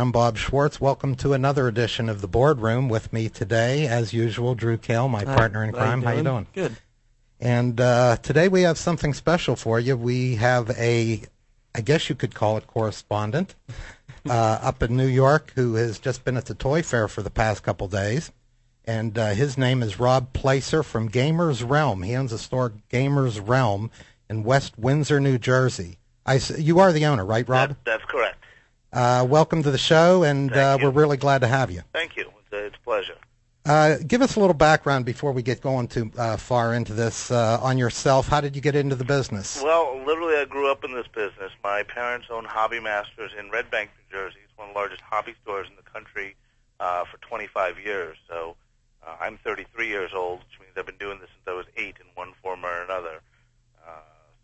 I'm Bob Schwartz. Welcome to another edition of the Boardroom. With me today, as usual, Drew Kale, my partner in crime. How you doing? Good. And today we have something special for you. We have I guess you could call it correspondent, up in New York who has just been at the Toy Fair for the past couple days. And his name is Rob Placer from Gamers Realm. He owns a store, Gamers Realm, in West Windsor, New Jersey. You are the owner, right, Rob? That's correct. Welcome to the show, and we're really glad to have you. Thank you. It's a pleasure. Give us a little background before we get going too far into this on yourself. How did you get into the business? Well, literally, I grew up in this business. My parents owned Hobby Masters in Red Bank, New Jersey. It's one of the largest hobby stores in the country for 25 years. So I'm 33 years old, which means I've been doing this since I was 8 in one form or another.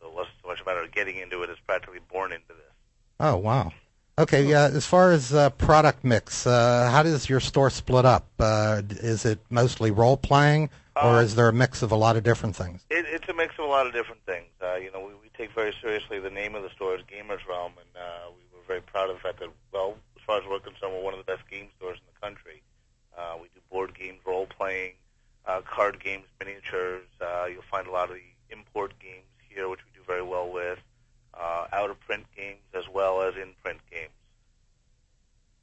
So it wasn't so much a matter of getting into it as practically born into this. Oh, wow. Okay, as far as product mix, how does your store split up? Is it mostly role-playing, or is there a mix of a lot of different things? It's a mix of a lot of different things. We take very seriously the name of the store is Gamers Realm, and we were very proud of the fact that, well, as far as we're concerned, we're one of the best game stores in the country. We do board games, role-playing, card games, miniatures. You'll find a lot of the import games here, which we do very well with. Out-of-print games as well as in-print games.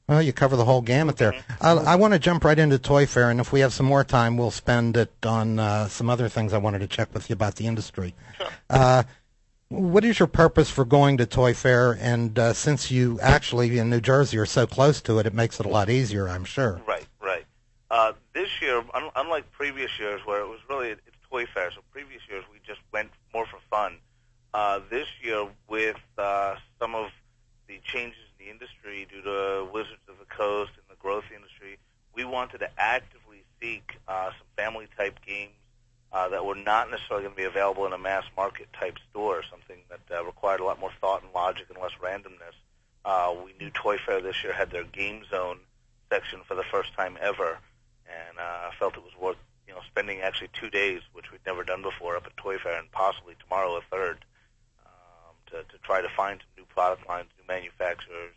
Well, you cover the whole gamut there. I want to jump right into Toy Fair, and if we have some more time, we'll spend it on some other things I wanted to check with you about the industry. Sure. What is your purpose for going to Toy Fair? And since you actually in New Jersey are so close to it, it makes it a lot easier, I'm sure. Right. This year, unlike previous years where it was really it's Toy Fair, so previous years we just went more for fun. This year, with some of the changes in the industry due to Wizards of the Coast and the growth industry, we wanted to actively seek some family-type games that were not necessarily going to be available in a mass-market-type store, something that required a lot more thought and logic and less randomness. We knew Toy Fair this year had their Game Zone section for the first time ever, and felt it was worth spending actually 2 days, which we'd never done before, up at Toy Fair, and possibly tomorrow a third, to try to find some new product lines, new manufacturers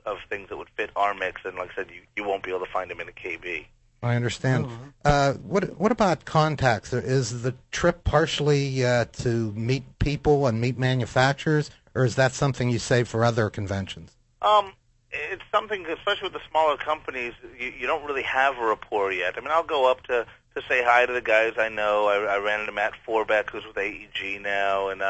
of things that would fit our mix. And like I said, you won't be able to find them in a KB. I understand. What about contacts? Is the trip partially to meet people and meet manufacturers, or is that something you save for other conventions? It's something, especially with the smaller companies, you don't really have a rapport yet. I mean, I'll go up to say hi to the guys I know. I ran into Matt Forbeck, who's with AEG now, and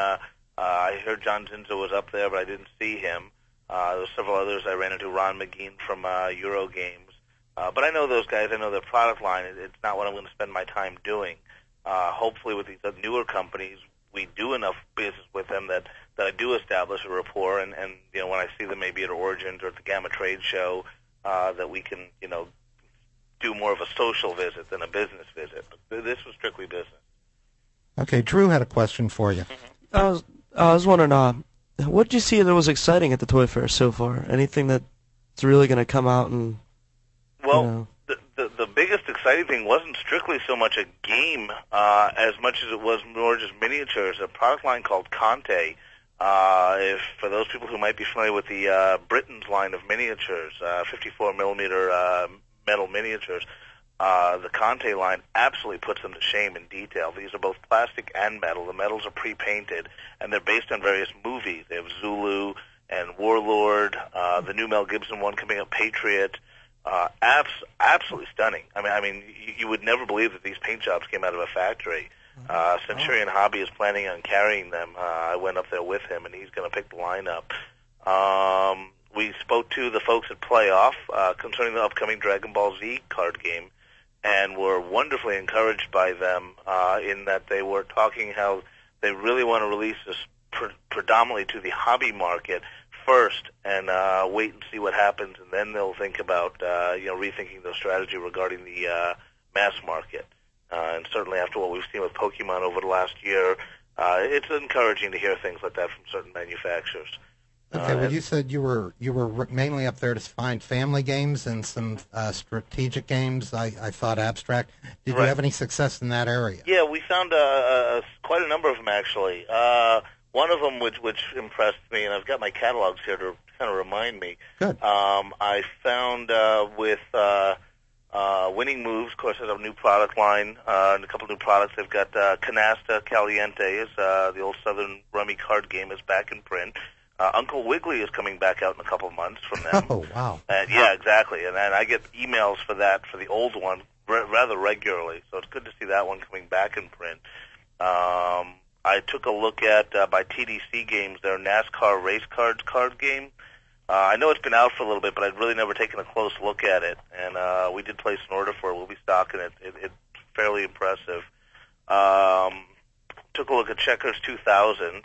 I heard John Zinzo was up there, but I didn't see him. There were several others I ran into, Ron McGean from Eurogames. But I know those guys. I know their product line. It's not what I'm going to spend my time doing. Hopefully with these newer companies, we do enough business with them that I do establish a rapport, and when I see them maybe at Origins or at the Gamma Trade Show, that we can, do more of a social visit than a business visit. But this was strictly business. Okay, Drew had a question for you. I was wondering, what did you see that was exciting at the Toy Fair so far? Anything that's really going to come out and... Well, the biggest exciting thing wasn't strictly so much a game as much as it was more just miniatures. A product line called Conte. For those people who might be familiar with the Britain's line of miniatures, 54 millimeter metal miniatures, the Conte line absolutely puts them to shame in detail. These are both plastic and metal. The metals are pre-painted, and they're based on various movies. They have Zulu and Warlord, the new Mel Gibson one coming up, Patriot. Absolutely stunning. I mean, you would never believe that these paint jobs came out of a factory. Centurion Hobby is planning on carrying them. I went up there with him, and he's going to pick the line up. We spoke to the folks at Playoff concerning the upcoming Dragon Ball Z card game, and were wonderfully encouraged by them in that they were talking how they really want to release this predominantly to the hobby market first, and wait and see what happens, and then they'll think about rethinking their strategy regarding the mass market. And certainly after what we've seen with Pokemon over the last year, it's encouraging to hear things like that from certain manufacturers. Okay, well, you said you were mainly up there to find family games and some strategic games. I thought abstract. Did you have any success in that area? Yeah, we found quite a number of them actually. One of them which impressed me, and I've got my catalogs here to kind of remind me. Good. I found with Winning Moves, of course, has a new product line and a couple new products. They've got Canasta Caliente, is the old Southern rummy card game, is back in print. Uncle Wiggly is coming back out in a couple of months from them. Oh, wow. And yeah, exactly. And I get emails for that for the old one rather regularly, so it's good to see that one coming back in print. I took a look at by TDC Games their NASCAR race cards card game. I know it's been out for a little bit, but I'd really never taken a close look at it. And we did place an order for it. We'll be stocking it. It's fairly impressive. Took a look at Checkers 2000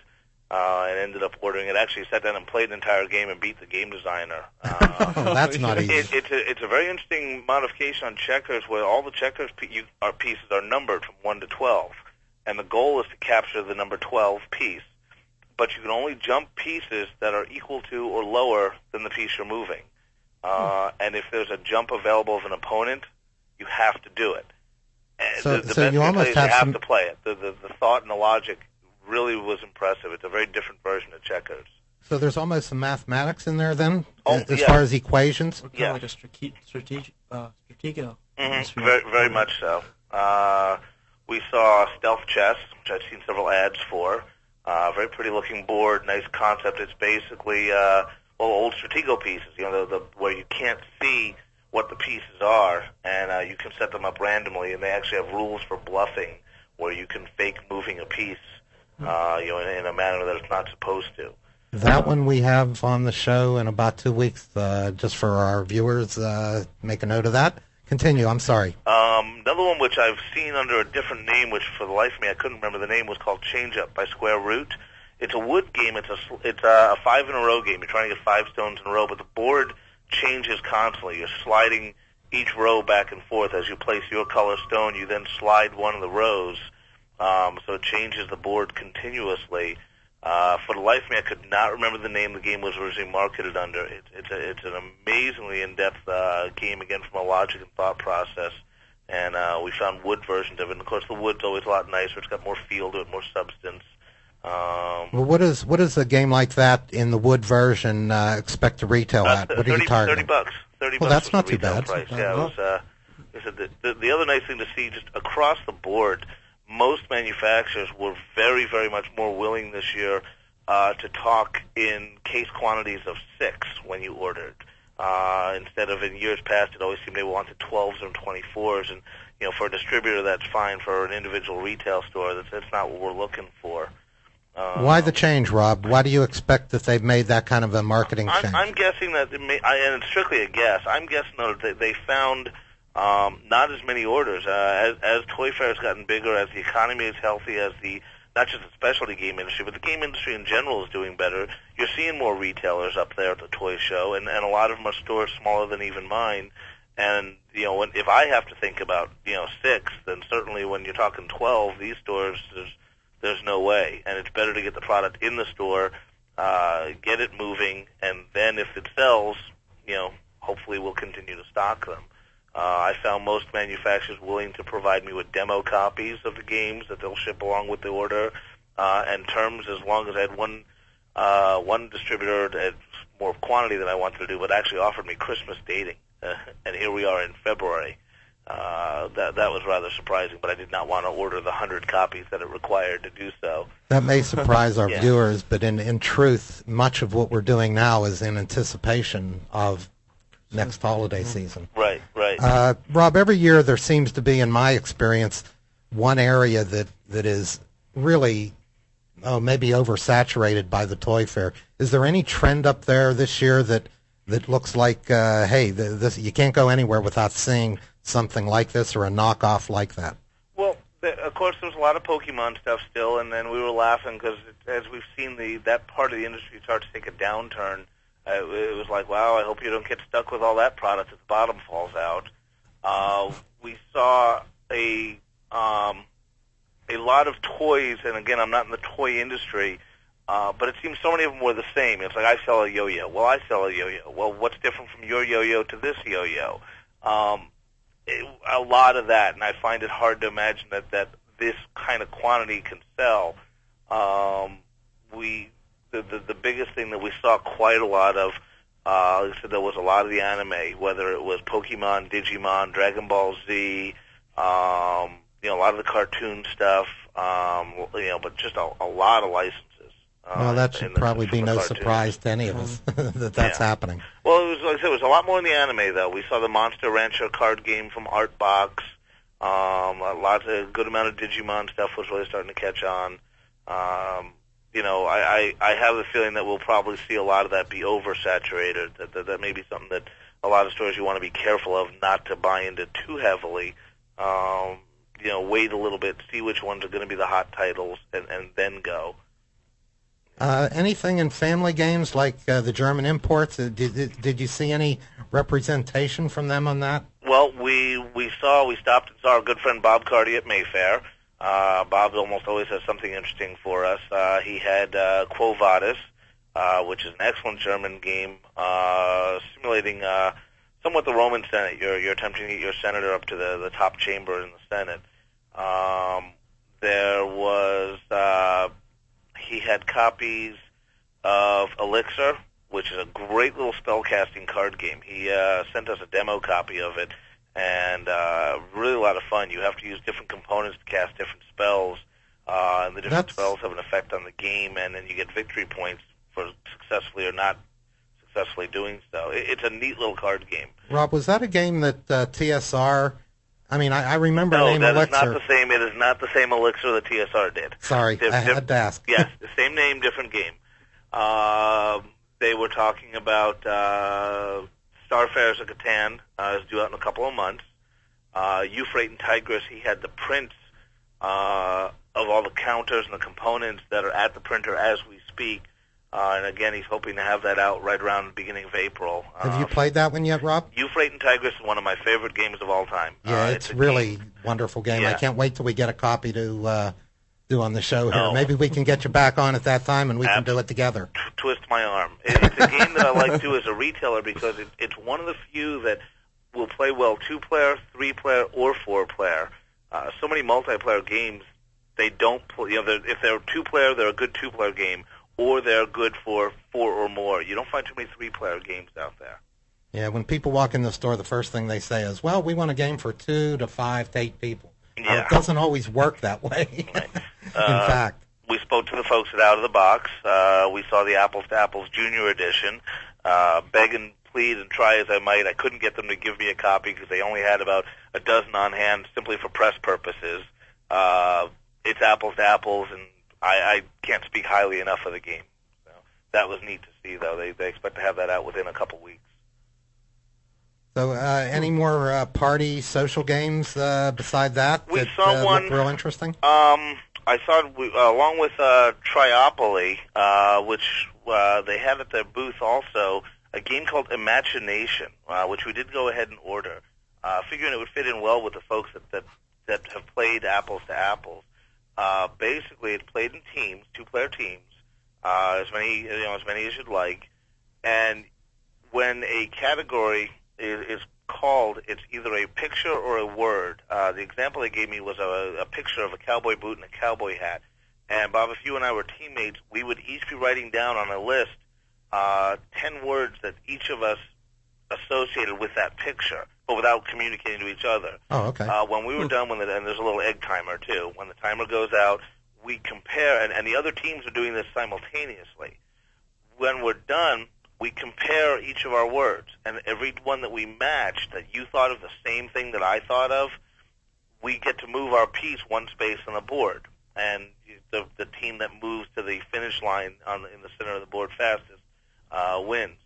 and ended up ordering it. Actually sat down and played an entire game and beat the game designer. Oh, that's not easy. It's a very interesting modification on Checkers where all the Checkers pieces are numbered from 1 to 12. And the goal is to capture the number 12 piece. But you can only jump pieces that are equal to or lower than the piece you're moving. And if there's a jump available of an opponent, you have to do it. And So- the so best you way to almost play is you have have some- to play it. The thought and the logic really was impressive. It's a very different version of Checkers. So there's almost some mathematics in there then, Oh, as yeah. far as equations? Or kind Yeah. of like a stratego. Very, very much so. We saw Stealth Chess, which I've seen several ads for. Very pretty looking board, nice concept. It's basically old Stratego pieces, the where you can't see what the pieces are, and you can set them up randomly, and they actually have rules for bluffing where you can fake moving a piece, in a manner that it's not supposed to. That one we have on the show in about 2 weeks, just for our viewers. Make a note of that. Continue, I'm sorry. Another one which I've seen under a different name, which for the life of me I couldn't remember the name, was called Change Up by Square Root. It's a wood game. It's a 5 in a row game. You're trying to get 5 stones in a row, but the board changes constantly. You're sliding each row back and forth as you place your color stone. You then slide one of the rows, so it changes the board continuously. For the life of me, I could not remember the name the game was originally marketed under. It's an amazingly in-depth game, again, from a logic and thought process. And we found wood versions of it. And, of course, the wood's always a lot nicer. It's got more feel to it, more substance. Well, what is a game like that in the wood version expect to retail at? What are you targeting? $30. $30 Well, that's was not the too retail bad. price. Yeah, the other nice thing to see, just across the board, most manufacturers were very, very much more willing this year to talk in case quantities of 6 when you ordered. Instead of in years past, it always seemed they wanted 12s and 24s, and for a distributor that's fine. For an individual retail store, that's not what we're looking for. Why the change, Rob? Why do you expect that they've made that kind of a marketing change? I'm guessing that and it's strictly a guess. I'm guessing that they found not as many orders as Toy Fair has gotten bigger, as the economy is healthy, as not just the specialty game industry, but the game industry in general is doing better. You're seeing more retailers up there at the toy show, and a lot of them are stores smaller than even mine. And if I have to think about 6, then certainly when you're talking 12, these stores there's no way. And it's better to get the product in the store, get it moving, and then if it sells, hopefully we'll continue to stock them. I found most manufacturers willing to provide me with demo copies of the games that they'll ship along with the order, and terms, as long as I had one distributor at more quantity than I wanted to do, but actually offered me Christmas dating, and here we are in February. That was rather surprising, but I did not want to order the 100 copies that it required to do so. That may surprise our Yeah. viewers, but in truth, much of what we're doing now is in anticipation of next holiday season. Right. Rob, every year there seems to be, in my experience, one area that is really, maybe oversaturated by the toy fair. Is there any trend up there this year that looks like, hey, this you can't go anywhere without seeing something like this or a knockoff like that? Well, of course, there's a lot of Pokemon stuff still, and then we were laughing because as we've seen that part of the industry start to take a downturn, it was like, wow, I hope you don't get stuck with all that product as the bottom falls out. We saw a lot of toys, and again, I'm not in the toy industry, but it seems so many of them were the same. It's like, I sell a yo-yo. Well, I sell a yo-yo. Well, what's different from your yo-yo to this yo-yo? A lot of that, and I find it hard to imagine that this kind of quantity can sell. the biggest thing that we saw quite a lot of, like I said, there was a lot of the anime, whether it was Pokemon, Digimon, Dragon Ball Z, a lot of the cartoon stuff, but just a lot of licenses. Well, that should probably be no cartoons. surprise to any of us that's happening. Well, it was, like I said, it was a lot more in the anime, though. We saw the Monster Rancher card game from Artbox. A good amount of Digimon stuff was really starting to catch on. I have the feeling that we'll probably see a lot of that be oversaturated. That may be something that a lot of stores you want to be careful of not to buy into too heavily. Wait a little bit, see which ones are going to be the hot titles, and then go. Anything in family games like the German imports? Did you see any representation from them on that? Well, we stopped and saw our good friend Bob Carty at Mayfair. Bob almost always has something interesting for us. He had Quo Vadis, which is an excellent German game simulating somewhat the Roman Senate. You're attempting to get your senator up to the top chamber in the Senate. There was he had copies of Elixir, which is a great little spellcasting card game. He sent us a demo copy of it, and really a lot of fun. You have to use different components to cast different spells, and the different spells have an effect on the game, and then you get victory points for successfully or not successfully doing so. It's a neat little card game. Rob, was that a game that TSR... I remember the name Elixir. No, that is not the same. It is not the same Elixir that TSR did. Sorry, I had to ask. Yes, the same name, different game. They were talking about Starfares of Catan is due out in a couple of months. Euphrates and Tigris, he had the prints of all the counters and the components that are at the printer as we speak. And again, he's hoping to have that out right around the beginning of April. Have you played that one yet, Rob? Euphrates and Tigris is one of my favorite games of all time. Yeah, it's really wonderful game. Yeah. I can't wait till we get a copy to do on the show here. Oh. Maybe we can get you back on at that time and we can do it together. Twist my arm. It's a game that I like too as a retailer because it's one of the few that will play well 2-player, 3-player, or 4-player. So many multiplayer games, they don't play. If they're 2-player, they're a good 2-player game, or they're good for 4 or more. You don't find too many 3-player games out there. Yeah, when people walk in the store, the first thing they say is, well, we want a game for 2 to 5 to 8 people. Yeah. It doesn't always work that way, Right. in fact. We spoke to the folks at Out of the Box. We saw the Apples to Apples Junior Edition. Beg and plead and try as I might, I couldn't get them to give me a copy because they only had about a dozen on hand simply for press purposes. It's Apples to Apples, and I can't speak highly enough of the game. So that was neat to see, though. They expect to have that out within a couple weeks. So any more party social games beside that We that saw one, look real interesting? I thought, along with Triopoly, which they had at their booth also, a game called Imagination, which we did go ahead and order, figuring it would fit in well with the folks that have played Apples to Apples. Basically, it played in teams, 2-player teams, as many as you'd like, and when a category is called, it's either a picture or a word. The example they gave me was a picture of a cowboy boot and a cowboy hat. And Bob, if you and I were teammates, we would each be writing down on a list 10 words that each of us associated with that picture, but without communicating to each other. Oh, okay. When we were done, and there's a little egg timer too. When the timer goes out, we compare, and the other teams are doing this simultaneously. When we're done, we compare each of our words, and every one that we match, that you thought of the same thing that I thought of, we get to move our piece one space on the board. And the team that moves to the finish line in the center of the board fastest wins.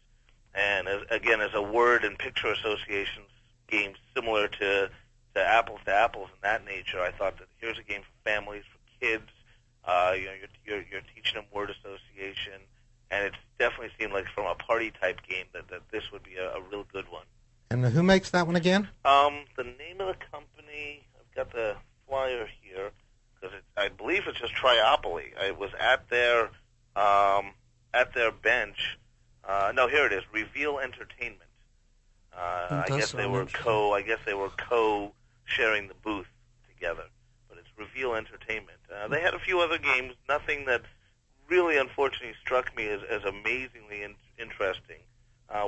And as a word and picture association game similar to Apples to Apples in that nature, I thought that here's a game for families, for kids. You're teaching them word association. And it definitely seemed like from a party-type game that this would be a real good one. And who makes that one again? The name of the company, I've got the flyer here, because I believe it's just Triopoly. It was at their bench. No, here it is, Reveal Entertainment. I guess they were co-sharing the booth together. But it's Reveal Entertainment. They had a few other games, nothing that really unfortunately struck me as amazingly interesting.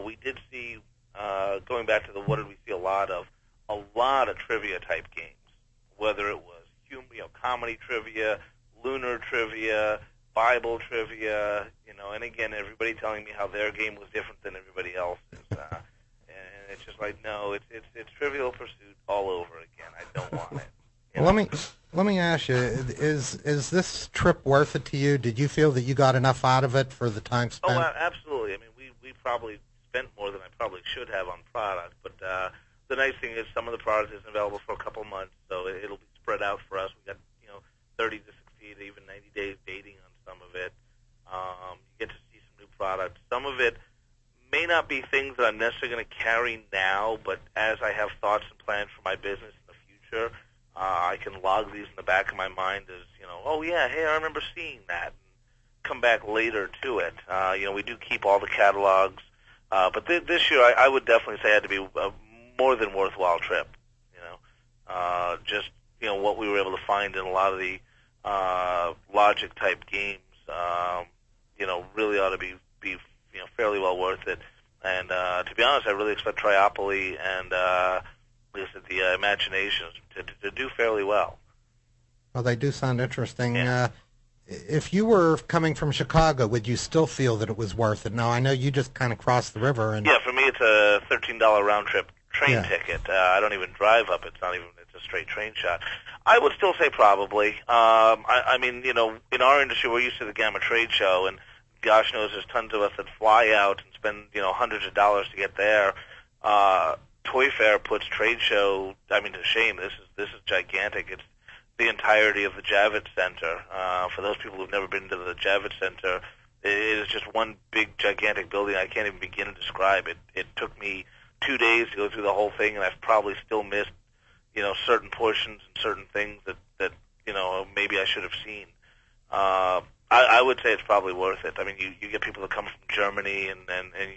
We did see, going back to the what did we see a lot of trivia type games, whether it was comedy trivia, lunar trivia, Bible trivia, and again, everybody telling me how their game was different than everybody else's. And it's just like, no, it's Trivial Pursuit all over again. I don't want it. Well, let me ask you: is this trip worth it to you? Did you feel that you got enough out of it for the time spent? Oh, absolutely. I mean, we probably spent more than I probably should have on product, but the nice thing is some of the product isn't available for a couple months, so it'll be spread out for us. We got 30 to 60 to even 90 days dating on some of it. You get to see some new product. Some of it may not be things that I'm necessarily going to carry now, but as I have thoughts and plans for my business in the future, I can log these in the back of my mind as, oh yeah, hey, I remember seeing that, and come back later to it. We do keep all the catalogs, but this year I would definitely say it had to be a more than worthwhile trip. Just what we were able to find in a lot of the logic type games, really ought to be fairly well worth it. And to be honest, I really expect Triopoly and the Imaginations to do fairly well. Well, they do sound interesting. Yeah. If you were coming from Chicago, would you still feel that it was worth it? Now, I know you just kind of crossed the river. And yeah, for me it's a $13 round-trip train ticket. I don't even drive up. It's a straight train shot. I would still say probably. I mean, in our industry, we're used to the GAMA trade show, and gosh knows there's tons of us that fly out and spend, hundreds of dollars to get there. Toy Fair puts trade show, to shame. This is gigantic. It's the entirety of the Javits Center. For those people who've never been to the Javits Center, it is just one big, gigantic building. I can't even begin to describe it. It took me 2 days to go through the whole thing, and I've probably still missed, certain portions and certain things that maybe I should have seen. I would say it's probably worth it. I mean, you get people that come from Germany and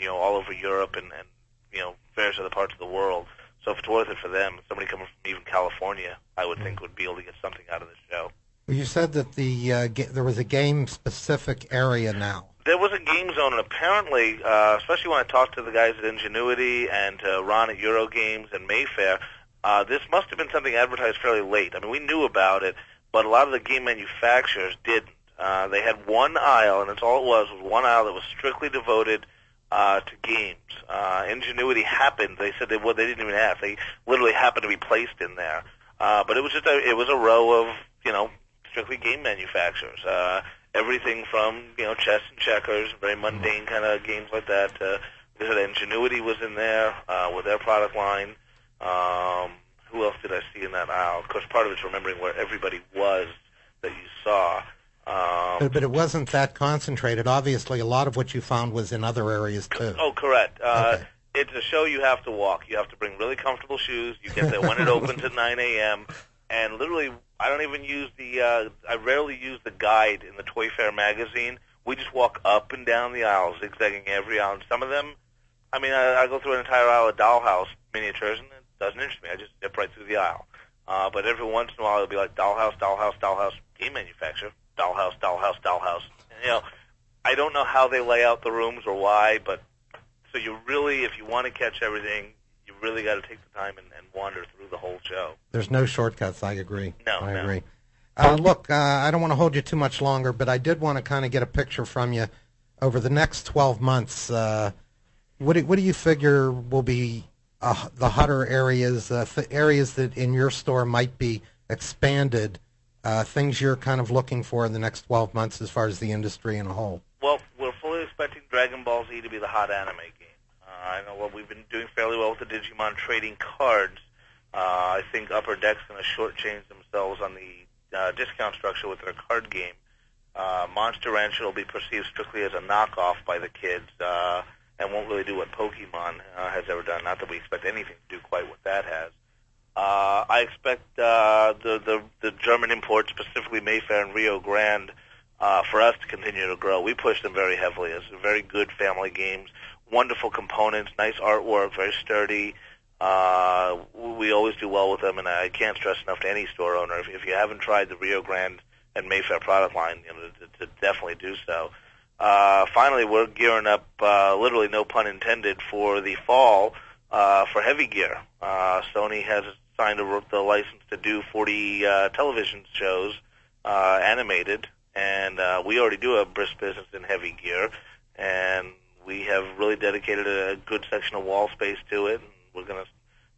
all over Europe and various other parts of the world. So if it's worth it for them, somebody coming from even California, I would think would be able to get something out of this show. Well, you said that there was a game-specific area now. There was a game zone, and apparently, especially when I talked to the guys at Ingenuity and Ron at Eurogames and Mayfair, this must have been something advertised fairly late. I mean, we knew about it, but a lot of the game manufacturers didn't. They had one aisle, and that's all it was one aisle that was strictly devoted to games. Ingenuity happened. They said they didn't even ask. They literally happened to be placed in there. But it was just a row of strictly game manufacturers. Everything from chess and checkers, very mundane kind of games like that. They said Ingenuity was in there with their product line. Who else did I see in that aisle? Of course, part of it's remembering where everybody was that you saw. But it wasn't that concentrated. Obviously, a lot of what you found was in other areas, too. Oh, correct. Okay. It's a show you have to walk. You have to bring really comfortable shoes. You get there when it opens at 9 a.m. And literally, I don't even use I rarely use the guide in the Toy Fair magazine. We just walk up and down the aisles, zigzagging every aisle. And some of them, I go through an entire aisle of Dollhouse miniatures, and it doesn't interest me. I just zip right through the aisle. But every once in a while, it'll be like Dollhouse, Dollhouse, Dollhouse, game manufacturer. Dollhouse, Dollhouse, Dollhouse. And, I don't know how they lay out the rooms or why, but so you really, if you want to catch everything, you really got to take the time and wander through the whole show. There's no shortcuts. I agree. I agree. Look, I don't want to hold you too much longer, but I did want to kind of get a picture from you over the next 12 months. What do you figure will be the hotter areas, areas that in your store might be expanded? Things you're kind of looking for in the next 12 months as far as the industry in a whole? Well, we're fully expecting Dragon Ball Z to be the hot anime game. I know we've been doing fairly well with the Digimon trading cards. I think Upper Deck's going to shortchange themselves on the discount structure with their card game. Monster Rancher will be perceived strictly as a knockoff by the kids and won't really do what Pokemon has ever done. Not that we expect anything to do quite what that has. I expect the German imports, specifically Mayfair and Rio Grande, for us to continue to grow. We push them very heavily as very good family games, wonderful components, nice artwork, very sturdy. We always do well with them, and I can't stress enough to any store owner, if you haven't tried the Rio Grande at Mayfair Product Line, to definitely do so. Finally, we're gearing up, literally no pun intended, for the fall for heavy gear. Sony has signed the license to do 40 television shows, animated, and we already do a brisk business in heavy gear, and we have really dedicated a good section of wall space to it. And we're going to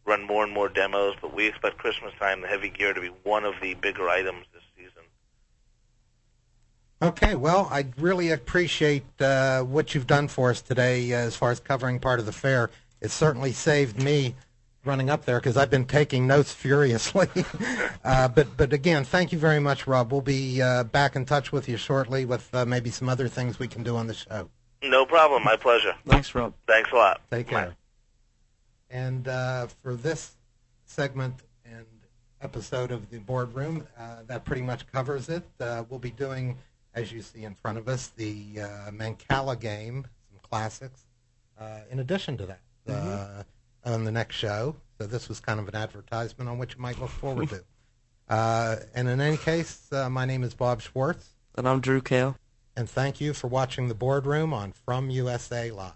run more and more demos, but we expect Christmas time, the heavy gear, to be one of the bigger items this season. Okay, well, I really appreciate what you've done for us today as far as covering part of the fair. It certainly saved me running up there because I've been taking notes furiously. But again, thank you very much, Rob. We'll be back in touch with you shortly with maybe some other things we can do on the show. No problem. My pleasure. Thanks, Rob. Thanks a lot. Take care. And for this segment and episode of the boardroom, that pretty much covers it. We'll be doing, as you see in front of us, the Mancala game, some classics, in addition to that, on the next show. So this was kind of an advertisement on which you might look forward to. And in any case, my name is Bob Schwartz. And I'm Drew Kale. And thank you for watching the boardroom on From USA Live.